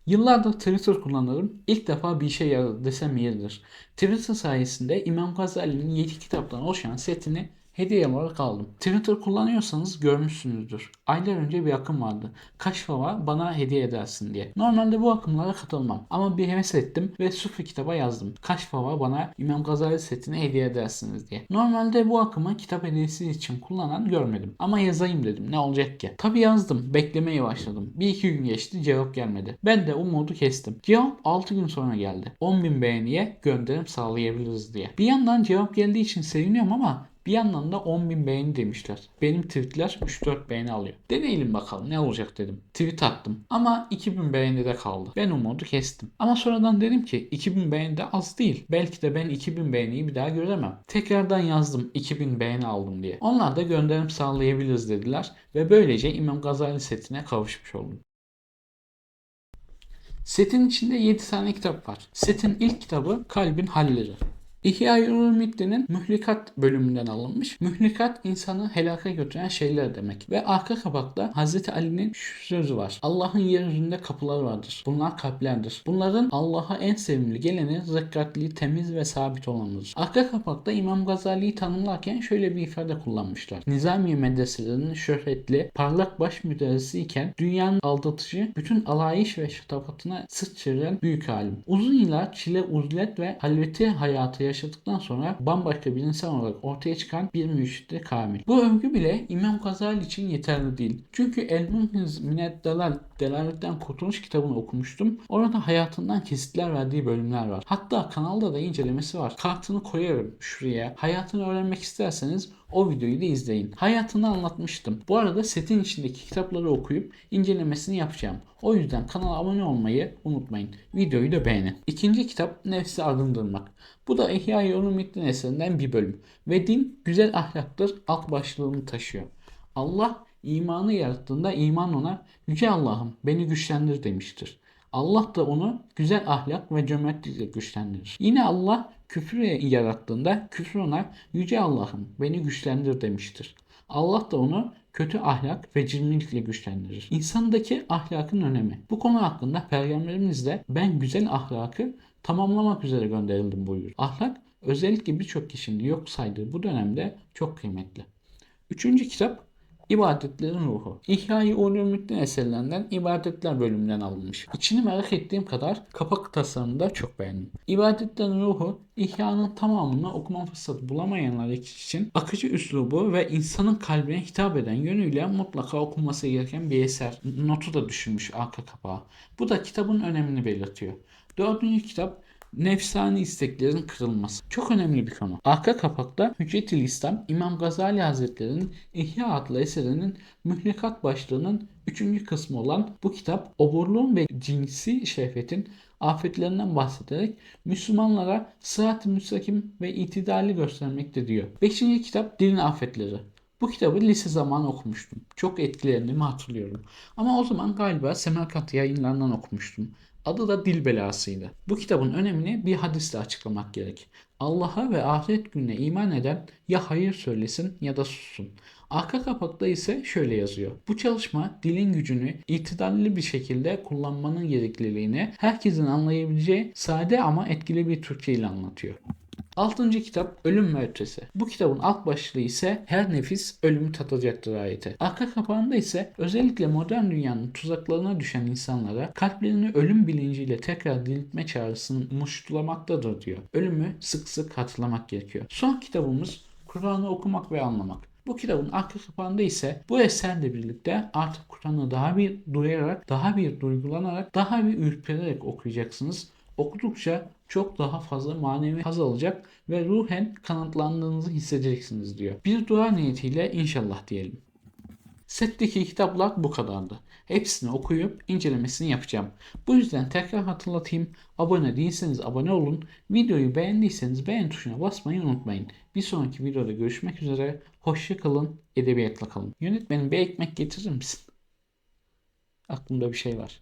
Yıllardır Twitter kullanırım. İlk defa bir işe yaradı desem yeridir. Twitter sayesinde İmam Gazali'nin 7 kitaptan oluşan setini hediye olarak aldım. Twitter kullanıyorsanız görmüşsünüzdür. Aylar önce bir akım vardı. Kaç baba bana hediye edersin diye. Normalde bu akımlara katılmam. Ama bir heves ettim ve Sufi kitaba yazdım. Kaç baba bana İmam Gazali setini hediye edersiniz diye. Normalde bu akımı kitap hediyesi için kullanan görmedim. Ama yazayım dedim, ne olacak ki? Tabi yazdım. Beklemeye başladım. Bir iki gün geçti, cevap gelmedi. Ben de umudu kestim. Cevap 6 gün sonra geldi. 10.000 beğeniye gönderim sağlayabiliriz diye. Bir yandan cevap geldiği için seviniyorum ama bir yandan da 10.000 beğeni demişler. Benim tweetler 3-4 beğeni alıyor. Deneyelim bakalım ne olacak dedim. Tweet attım ama 2.000 beğenide kaldı. Ben umudu kestim. Ama sonradan dedim ki 2.000 beğeni de az değil. Belki de ben 2.000 beğeniyi bir daha göremem. Tekrardan yazdım 2.000 beğeni aldım diye. Onlar da gönderim sağlayabiliriz dediler ve böylece İmam Gazali setine kavuşmuş oldum. Setin içinde 7 tane kitap var. Setin ilk kitabı Kalbin Halleri. İhya-i Ulumuddin'in Mühlikat bölümünden alınmış. Mühlikat insanı helaka götüren şeyler demek. Ve arka kapakta Hz. Ali'nin şu sözü var. Allah'ın yeryüzünde kapıları vardır. Bunlar kalplerdir. Bunların Allah'a en sevimli geleni zıkkatli, temiz ve sabit olanıdır. Arka kapakta İmam Gazali'yi tanımlarken şöyle bir ifade kullanmışlar. Nizamiye medreselerinin şöhretli, parlak baş müderrisi iken dünyanın aldatıcı, bütün alayış ve şatafatına sırt çeviren büyük alim. Uzun yıllar çile, uzlet ve halveti hayatı yaşadıktan sonra bambaşka bir insan olarak ortaya çıkan bir mürşid-i kamil. Bu övgü bile İmam Gazali için yeterli değil. Çünkü El-Munhiz Minet Delal, Delaletten Kurtuluş kitabını okumuştum. Orada hayatından kesitler verdiği bölümler var. Hatta kanalda da incelemesi var. Kartını koyarım şuraya. Hayatını öğrenmek isterseniz o videoyu da izleyin. Hayatını anlatmıştım. Bu arada setin içindeki kitapları okuyup incelemesini yapacağım. O yüzden kanala abone olmayı unutmayın. Videoyu da beğenin. İkinci kitap Nefsi Arındırmak. Bu da İhya-i Ulumuddin eserinden bir bölüm. Ve din güzel ahlaktır alt başlığını taşıyor. Allah imanı yarattığında iman ona Yüce Allah'ım beni güçlendir demiştir. Allah da onu güzel ahlak ve cömertlikle güçlendirir. Yine Allah küfrü yarattığında küfür ona Yüce Allah'ım beni güçlendir demiştir. Allah da onu kötü ahlak ve cimrilikle güçlendirir. İnsandaki ahlakın önemi. Bu konu hakkında Peygamberimiz de ben güzel ahlakı tamamlamak üzere gönderildim buyuruyor. Ahlak özellikle birçok kişinin yok saydığı bu dönemde çok kıymetli. Üçüncü kitap İbadetlerin Ruhu. İhya-i Ulumuddin eserlerinden İbadetler bölümünden alınmış. İçini merak ettiğim kadar kapak tasarımını da çok beğendim. İbadetlerin Ruhu, İhya'nın tamamını okuma fırsatı bulamayanlar için akıcı üslubu ve insanın kalbine hitap eden yönüyle mutlaka okunması gereken bir eser. Notu da düşünmüş arka kapağa. Bu da kitabın önemini belirtiyor. Dördüncü kitap Nefsani isteklerin kırılması. Çok önemli bir konu. Arka kapakta Hüccetül İslam İmam Gazali Hazretleri'nin İhya adlı eserinin mühlekat başlığının 3. kısmı olan bu kitap oburluğun ve cinsi şehvetin afetlerinden bahsederek Müslümanlara sırat-ı müstakim ve itidali göstermekte diyor. 5. kitap Dilin Afetleri. Bu kitabı lise zamanı okumuştum. Çok etkilendiğimi hatırlıyorum. Ama o zaman galiba Semerkant yayınlarından okumuştum. Adı da Dil Belasıydı. Bu kitabın önemini bir hadisle açıklamak gerek. Allah'a ve ahiret gününe iman eden ya hayır söylesin ya da sussun. Arka kapakta ise şöyle yazıyor. Bu çalışma dilin gücünü itidalli bir şekilde kullanmanın gerekliliğini herkesin anlayabileceği sade ama etkili bir Türkçe ile anlatıyor. Altıncı kitap Ölüm ve Ötesi. Bu kitabın alt başlığı ise her nefis ölümü tadacaktır ayeti. Arka kapağında ise özellikle modern dünyanın tuzaklarına düşen insanlara kalplerini ölüm bilinciyle tekrar diriltme çağrısını muştulamaktadır diyor. Ölümü sık sık hatırlamak gerekiyor. Son kitabımız Kur'an'ı okumak ve anlamak. Bu kitabın arka kapağında ise bu eserle birlikte artık Kur'an'ı daha bir duyarak, daha bir duygulanarak, daha bir ürpererek okuyacaksınız. Okudukça çok daha fazla manevi haz alacak ve ruhen kanatlandığınızı hissedeceksiniz diyor. Bir dua niyetiyle inşallah diyelim. Setteki kitaplar bu kadardı. Hepsini okuyup incelemesini yapacağım. Bu yüzden tekrar hatırlatayım. Abone değilseniz abone olun. Videoyu beğendiyseniz beğen tuşuna basmayı unutmayın. Bir sonraki videoda görüşmek üzere. Hoşça kalın, edebiyatla kalın. Yönetmenim bir ekmek getirir misin? Aklımda bir şey var.